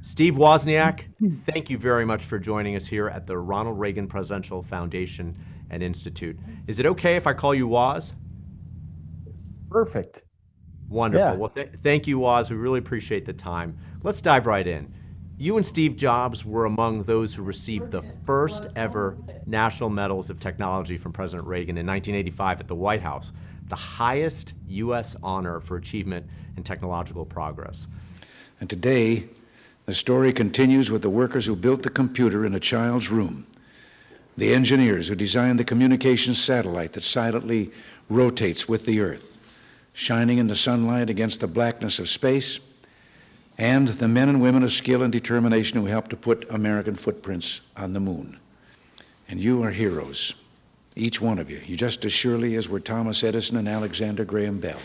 Steve Wozniak, thank you very much for joining us here at the Ronald Reagan Presidential Foundation and Institute. Is it okay if I call you Woz? Perfect. Wonderful. Yeah. Well, thank you, Woz. We really appreciate the time. Let's dive right in. You and Steve Jobs were among those who received the first ever National Medals of Technology from President Reagan in 1985 at the White House, the highest U.S. honor for achievement in technological progress. And today, the story continues with the workers who built the computer in a child's room, the engineers who designed the communications satellite that silently rotates with the Earth, shining in the sunlight against the blackness of space, and the men and women of skill and determination who helped to put American footprints on the moon. And you are heroes, each one of you just as surely as were Thomas Edison and Alexander Graham Bell.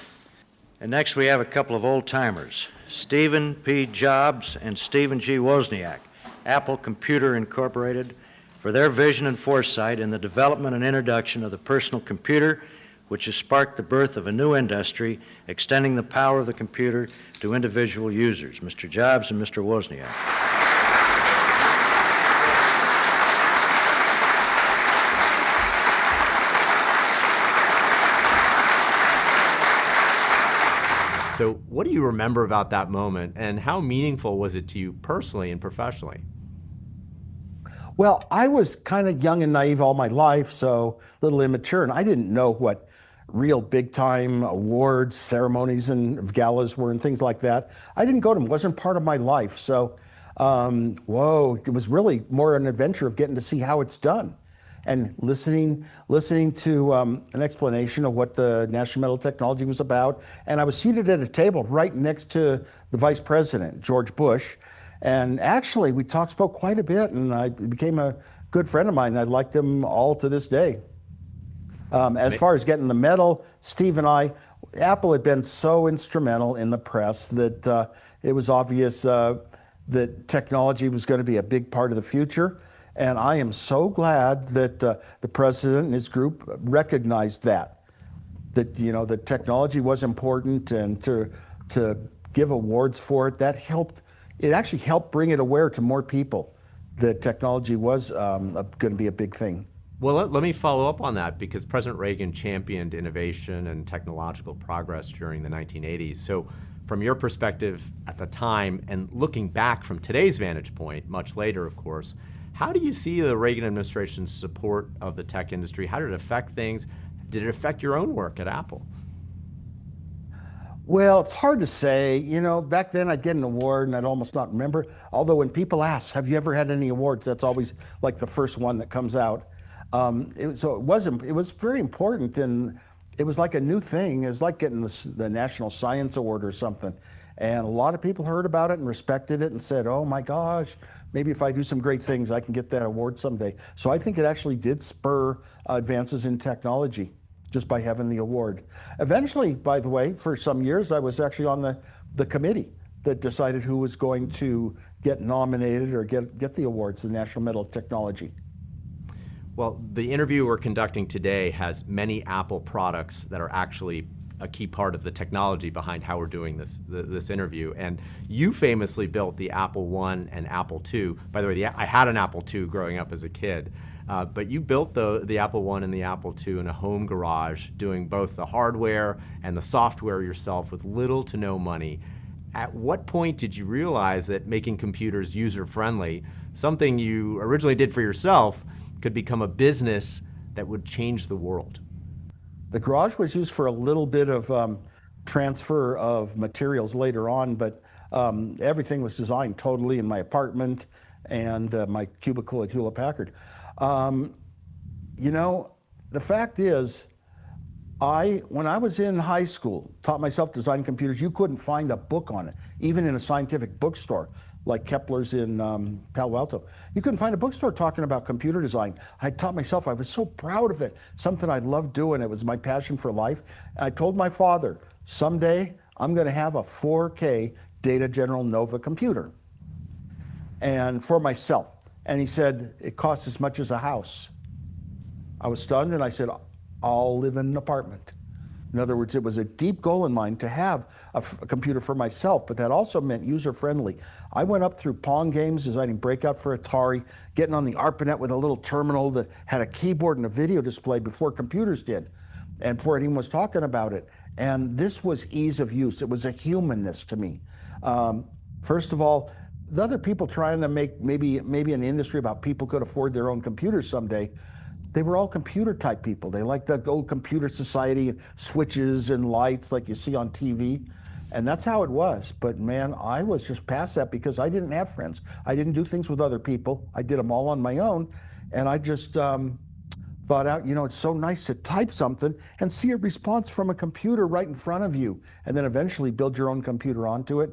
And next we have a couple of old-timers, Stephen P. Jobs and Stephen G. Wozniak, Apple Computer Incorporated, for their vision and foresight in the development and introduction of the personal computer, which has sparked the birth of a new industry, extending the power of the computer to individual users. Mr. Jobs and Mr. Wozniak. So what do you remember about that moment, and how meaningful was it to you personally and professionally? Well, I was kind of young and naive all my life, so a little immature, and I didn't know what real big-time awards, ceremonies, and galas were and things like that. I didn't go to them. It wasn't part of my life. So, it was really more an adventure of getting to see how it's done and listening to an explanation of what the National Medal of Technology was about. And I was seated at a table right next to the Vice President, George Bush. And actually, we spoke quite a bit, and I became a good friend of mine. I liked him all to this day. As far as getting the medal, Steve and I, Apple had been so instrumental in the press that it was obvious that technology was going to be a big part of the future. And I am so glad that the president and his group recognized that that technology was important, and to give awards for it, that helped. It actually helped bring it aware to more people that technology was going to be a big thing. Well, let me follow up on that, because President Reagan championed innovation and technological progress during the 1980s. So from your perspective at the time, and looking back from today's vantage point, much later, of course, how do you see the Reagan administration's support of the tech industry? How did it affect things? Did it affect your own work at Apple? Well, it's hard to say. Back then I'd get an award and I'd almost not remember. Although when people ask, have you ever had any awards? That's always like the first one that comes out. It was very important, and it was like a new thing. It was like getting the National Science Award or something. And a lot of people heard about it and respected it and said, oh my gosh, maybe if I do some great things, I can get that award someday. So I think it actually did spur advances in technology just by having the award. Eventually, by the way, for some years, I was actually on the committee that decided who was going to get nominated or get the awards, the National Medal of Technology. Well, the interview we're conducting today has many Apple products that are actually a key part of the technology behind how we're doing this interview. And you famously built the Apple I and Apple II. By the way, I had an Apple II growing up as a kid. But you built the Apple I and the Apple II in a home garage, doing both the hardware and the software yourself with little to no money. At what point did you realize that making computers user-friendly, something you originally did for yourself, could become a business that would change the world? The garage was used for a little bit of transfer of materials later on, but everything was designed totally in my apartment and my cubicle at Hewlett-Packard. The fact is, when I was in high school, taught myself designing computers. You couldn't find a book on it, even in a scientific bookstore like Kepler's in Palo Alto. You couldn't find a bookstore talking about computer design. I taught myself. I was so proud of it, something I loved doing. It was my passion for life. And I told my father, someday I'm going to have a 4K Data General Nova computer, and for myself. And he said, it costs as much as a house. I was stunned, and I said, I'll live in an apartment. In other words, it was a deep goal in mine to have a computer for myself, but that also meant user-friendly. I went up through Pong games, designing Breakout for Atari, getting on the ARPANET with a little terminal that had a keyboard and a video display before computers did, and before anyone was talking about it. And this was ease of use. It was a humanness to me. First of all, the other people trying to make maybe an industry about people could afford their own computers someday, they were all computer type people. They liked the old computer society and switches and lights like you see on TV. And that's how it was. But man, I was just past that because I didn't have friends. I didn't do things with other people. I did them all on my own. And I just thought out, it's so nice to type something and see a response from a computer right in front of you, and then eventually build your own computer onto it.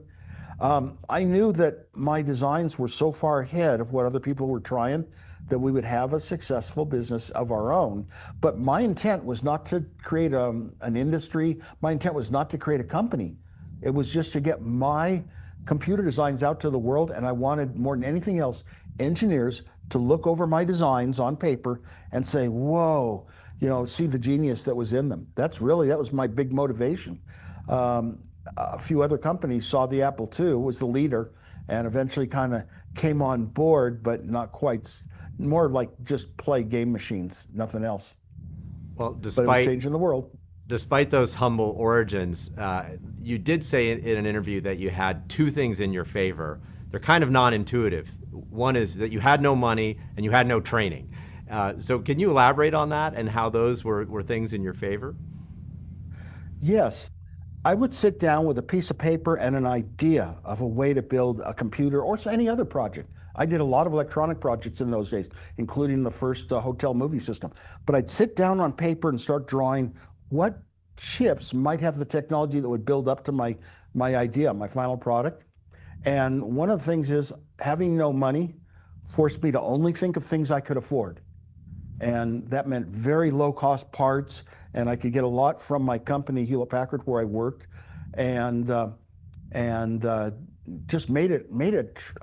I knew that my designs were so far ahead of what other people were trying that we would have a successful business of our own. But my intent was not to create an industry. My intent was not to create a company. It was just to get my computer designs out to the world, and I wanted, more than anything else, engineers to look over my designs on paper and say, whoa, see the genius that was in them. That was my big motivation. A few other companies saw the Apple II, was the leader, and eventually kind of came on board, but not quite, more like just play game machines, nothing else. Well, But it was changing the world. Despite those humble origins, you did say in an interview that you had two things in your favor. They're kind of non-intuitive. One is that you had no money and you had no training. So can you elaborate on that and how those were things in your favor? Yes. I would sit down with a piece of paper and an idea of a way to build a computer or any other project. I did a lot of electronic projects in those days, including the first hotel movie system. But I'd sit down on paper and start drawing what chips might have the technology that would build up to my idea, my final product. And one of the things is having no money forced me to only think of things I could afford. And that meant very low cost parts, and I could get a lot from my company, Hewlett Packard, where I worked, and just made it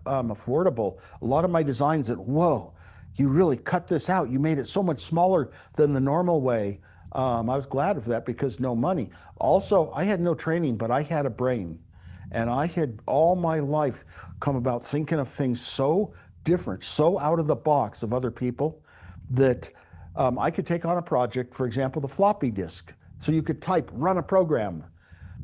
affordable. A lot of my designs that, whoa, you really cut this out. You made it so much smaller than the normal way. I was glad of that because no money. Also, I had no training, but I had a brain. And I had all my life come about thinking of things so different, so out of the box of other people, that I could take on a project, for example, the floppy disk. So you could type, run a program.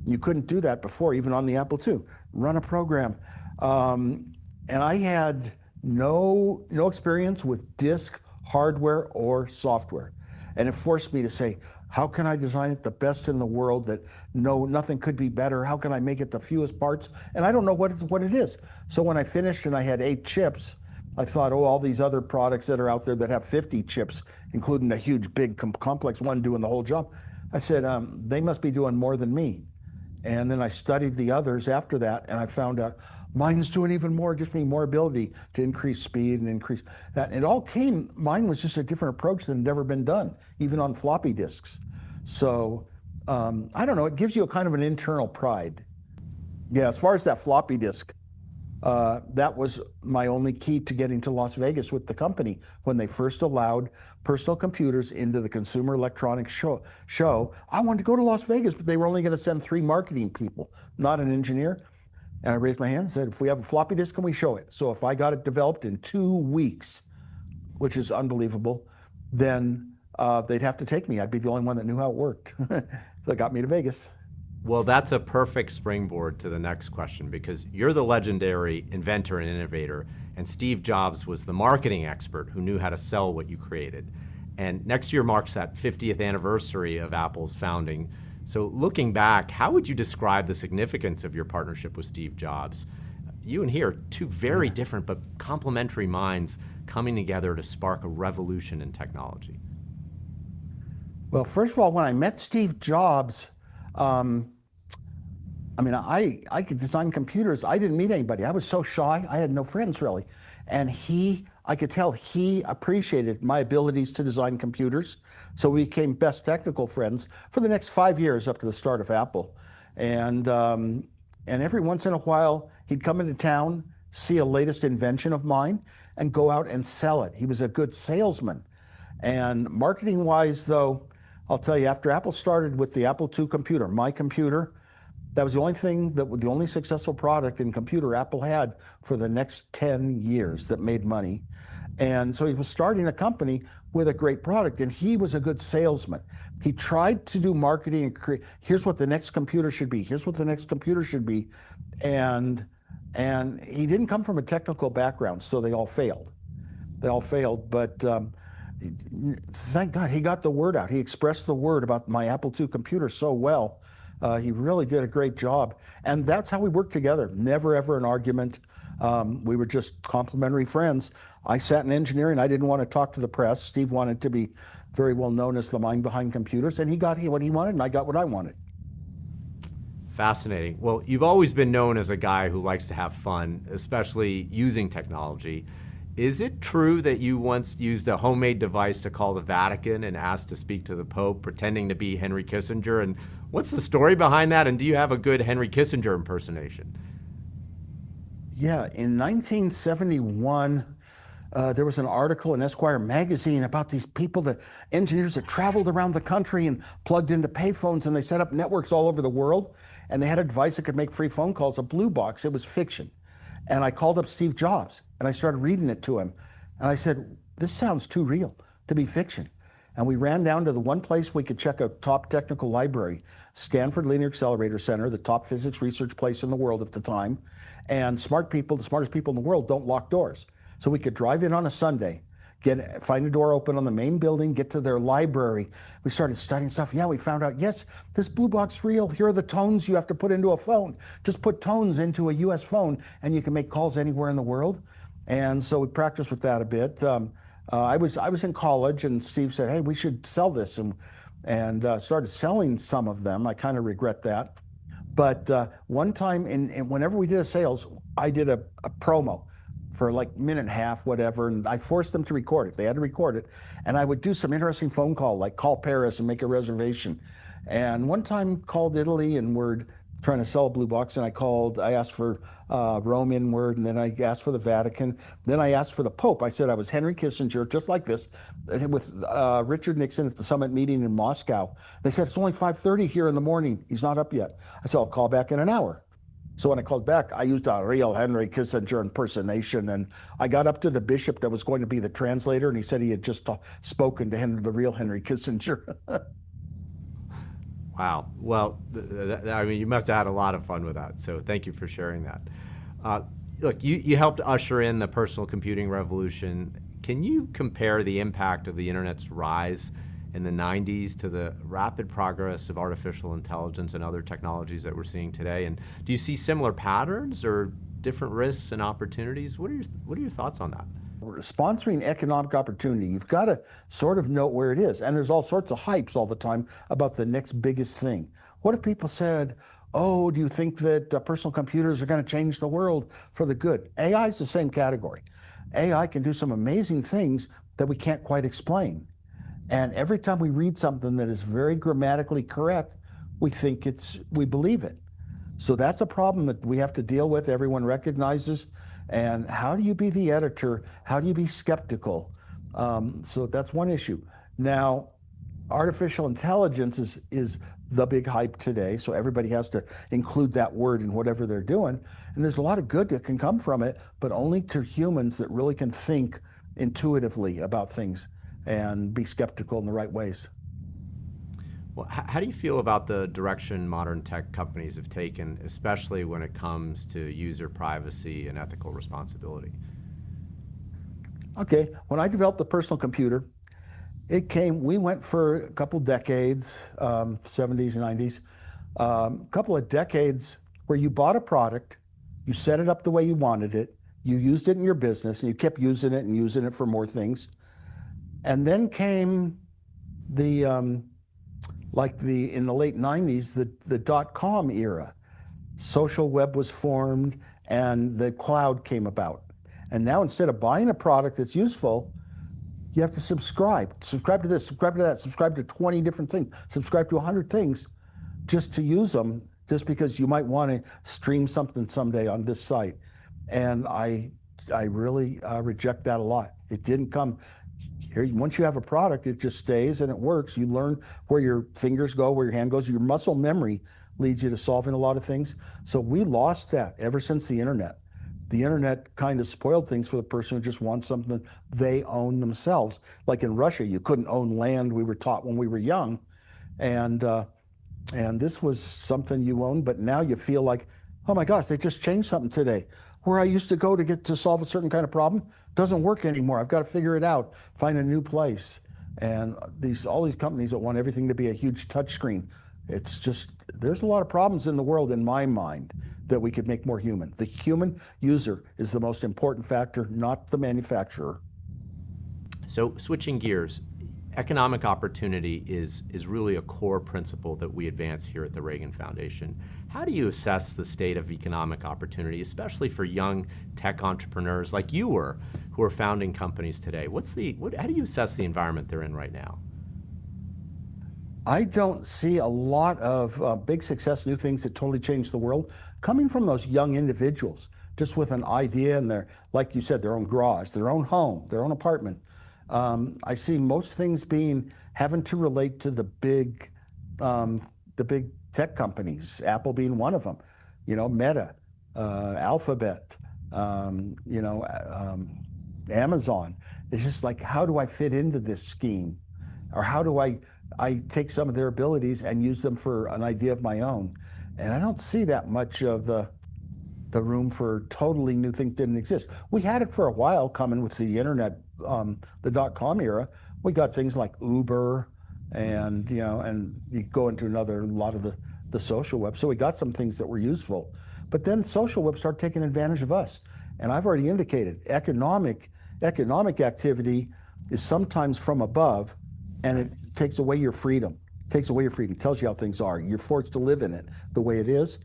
You couldn't do that before, even on the Apple II. Run a program. And I had no experience with disk, hardware, or software. And it forced me to say, how can I design it the best in the world that nothing could be better? How can I make it the fewest parts? And I don't know what it is. So when I finished and I had 8 chips, I thought, all these other products that are out there that have 50 chips, including a huge, big, complex one doing the whole job. I said, they must be doing more than me. And then I studied the others after that, and I found out mine's doing even more, gives me more ability to increase speed and increase that. It all mine was just a different approach than had ever been done, even on floppy disks. So, I don't know, it gives you a kind of an internal pride. Yeah, as far as that floppy disk, that was my only key to getting to Las Vegas with the company. When they first allowed personal computers into the Consumer Electronics show, I wanted to go to Las Vegas, but they were only going to send 3 marketing people, not an engineer. And I raised my hand and said, if we have a floppy disk, can we show it? So if I got it developed in 2 weeks, which is unbelievable, then they'd have to take me. I'd be the only one that knew how it worked. So it got me to Vegas. Well, that's a perfect springboard to the next question, because you're the legendary inventor and innovator, and Steve Jobs was the marketing expert who knew how to sell what you created. And next year marks that 50th anniversary of Apple's founding. So looking back, how would you describe the significance of your partnership with Steve Jobs? You and he are 2 very different but complementary minds coming together to spark a revolution in technology. Well, first of all, when I met Steve Jobs, I could design computers. I didn't meet anybody. I was so shy. I had no friends, really. And I could tell he appreciated my abilities to design computers. So we became best technical friends for the next 5 years up to the start of Apple. And every once in a while, he'd come into town, see a latest invention of mine, and go out and sell it. He was a good salesman. And marketing-wise, though, I'll tell you, after Apple started with the Apple II computer, my computer, that was the only thing the only successful product in computer Apple had for the next 10 years that made money. And so he was starting a company with a great product, and he was a good salesman. He tried to do marketing and create, here's what the next computer should be, here's what the next computer should be. And he didn't come from a technical background, so they all failed. But thank God he got the word out. He expressed the word about my Apple II computer so well. He really did a great job. And that's how we worked together. Never, ever an argument. We were just complimentary friends. I sat in engineering. I didn't want to talk to the press. Steve wanted to be very well known as the mind behind computers, and he got what he wanted, and I got what I wanted. Fascinating. Well, you've always been known as a guy who likes to have fun, especially using technology. Is it true that you once used a homemade device to call the Vatican and asked to speak to the Pope, pretending to be Henry Kissinger? And what's the story behind that? And do you have a good Henry Kissinger impersonation? Yeah, in 1971, there was an article in Esquire magazine about these people, the engineers that traveled around the country and plugged into payphones, and they set up networks all over the world, and they had a device that could make free phone calls, a blue box. It was fiction. And I called up Steve Jobs, and I started reading it to him. And I said, this sounds too real to be fiction. And we ran down to the one place we could check a top technical library, Stanford Linear Accelerator Center, the top physics research place in the world at the time. And smart people, the smartest people in the world, don't lock doors. So we could drive in on a Sunday, find a door open on the main building, get to their library. We started studying stuff. Yeah, we found out, yes, this blue box real. Here are the tones you have to put into a phone. Just put tones into a US phone and you can make calls anywhere in the world. And so we practiced with that a bit. I was in college, and Steve said, hey, we should sell this, and started selling some of them. I kind of regret that. But one time, whenever we did a sales, I did a promo for like a minute and a half, whatever, and I forced them to record it. They had to record it. And I would do some interesting phone call, like call Paris and make a reservation. And one time called Italy, and we're trying to sell a blue box, and I asked for Rome in word, and then I asked for the Vatican. Then I asked for the Pope. I said I was Henry Kissinger, just like this, with Richard Nixon at the summit meeting in Moscow. They said, it's only 5:30 here in the morning. He's not up yet. I said, I'll call back in an hour. So when I called back, I used a real Henry Kissinger impersonation, and I got up to the bishop that was going to be the translator, and he said he had just spoken to the real Henry Kissinger. Wow. Well, I mean, you must have had a lot of fun with that. So thank you for sharing that. Look, you helped usher in the personal computing revolution. Can you compare the impact of the internet's rise in the 90s to the rapid progress of artificial intelligence and other technologies that we're seeing today? And do you see similar patterns or different risks and opportunities? What are your thoughts on that? Sponsoring economic opportunity, you've got to sort of know where it is. And there's all sorts of hypes all the time about the next biggest thing. What if people said, oh, do you think that personal computers are going to change the world for the good? AI is the same category. AI can do some amazing things that we can't quite explain. And every time we read something that is very grammatically correct, we believe it. So that's a problem that we have to deal with. Everyone recognizes. And how do you be the editor? How do you be skeptical? So that's one issue. Now, artificial intelligence is the big hype today, so everybody has to include that word in whatever they're doing. And there's a lot of good that can come from it, but only to humans that really can think intuitively about things and be skeptical in the right ways. Well, how do you feel about the direction modern tech companies have taken, especially when it comes to user privacy and ethical responsibility? Okay, when I developed the personal computer, we went for a couple decades, 70s, 90s, a couple of decades where you bought a product, you set it up the way you wanted it, you used it in your business, and you kept using it for more things. And then came in the late 90s, the dot-com era. Social web was formed and the cloud came about. And now instead of buying a product that's useful, you have to subscribe to this, subscribe to that, subscribe to 20 different things, subscribe to 100 things just to use them, just because you might want to stream something someday on this site. And I really reject that a lot. It didn't come. Here, once you have a product, it just stays and it works. You learn where your fingers go, where your hand goes. Your muscle memory leads you to solving a lot of things. So we lost that ever since the internet. The internet kind of spoiled things for the person who just wants something they own themselves. Like in Russia, you couldn't own land, we were taught when we were young. And this was something you owned, but now you feel like, oh my gosh, they just changed something today. Where I used to go to get to solve a certain kind of problem doesn't work anymore. I've got to figure it out, find a new place. And all these companies that want everything to be a huge touchscreen, it's just, there's a lot of problems in the world, in my mind, that we could make more human. The human user is the most important factor, not the manufacturer. So switching gears, economic opportunity is really a core principle that we advance here at the Reagan Foundation. How do you assess the state of economic opportunity, especially for young tech entrepreneurs like you were, who are founding companies today? How do you assess the environment they're in right now? I don't see a lot of big success, new things that totally change the world coming from those young individuals, just with an idea and like you said, their own garage, their own home, their own apartment. I see most things having to relate to the big tech companies, Apple being one of them, Meta, Alphabet, Amazon. It's just like, how do I fit into this scheme? Or how do I take some of their abilities and use them for an idea of my own? And I don't see that much of the room for totally new things didn't exist. We had it for a while coming with the internet, the .com era. We got things like Uber and you go into a lot of the social web. So we got some things that were useful. But then social web started taking advantage of us. And I've already indicated economic activity is sometimes from above, and it takes away your freedom. It tells you how things are. You're forced to live in it the way it is.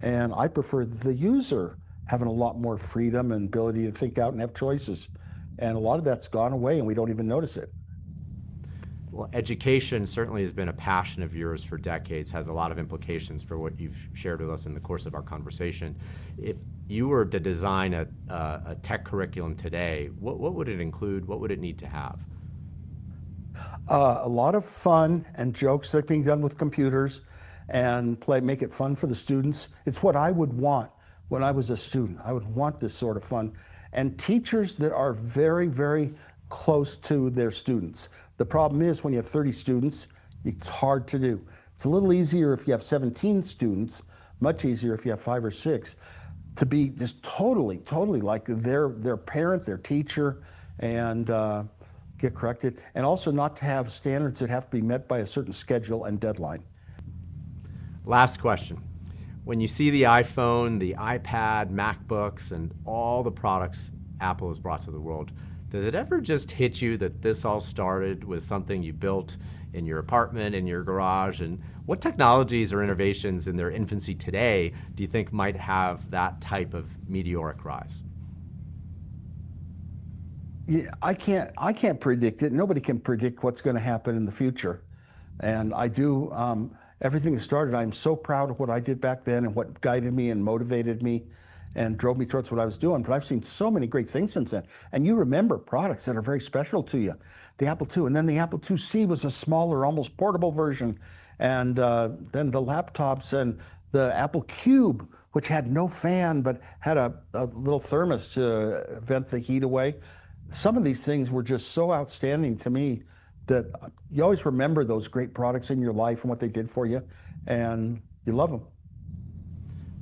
And I prefer the user having a lot more freedom and ability to think out and have choices. And a lot of that's gone away and we don't even notice it. Well, education certainly has been a passion of yours for decades, has a lot of implications for what you've shared with us in the course of our conversation. If you were to design a tech curriculum today, what would it include? What would it need to have? A lot of fun and jokes that are being done with computers and make it fun for the students. It's what I would want when I was a student. I would want this sort of fun. And teachers that are very, very close to their students. The problem is when you have 30 students, it's hard to do. It's a little easier if you have 17 students, much easier if you have 5 or 6, to be just totally like their parent, their teacher, and get corrected. And also not to have standards that have to be met by a certain schedule and deadline. Last question. When you see the iPhone, the iPad, MacBooks, and all the products Apple has brought to the world, does it ever just hit you that this all started with something you built in your apartment, in your garage? And what technologies or innovations in their infancy today do you think might have that type of meteoric rise? Yeah, I can't predict it. Nobody can predict what's going to happen in the future. And I do, everything that started, I'm so proud of what I did back then and what guided me and motivated me and drove me towards what I was doing. But I've seen so many great things since then. And you remember products that are very special to you. The Apple II, and then the Apple IIc was a smaller, almost portable version. And then the laptops and the Apple Cube, which had no fan, but had a little thermos to vent the heat away. Some of these things were just so outstanding to me that you always remember those great products in your life and what they did for you, and you love them.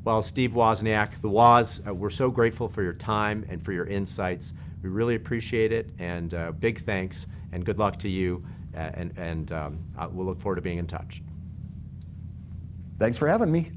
Well, Steve Wozniak, the Woz, we're so grateful for your time and for your insights. We really appreciate it, and big thanks, and good luck to you, and we'll look forward to being in touch. Thanks for having me.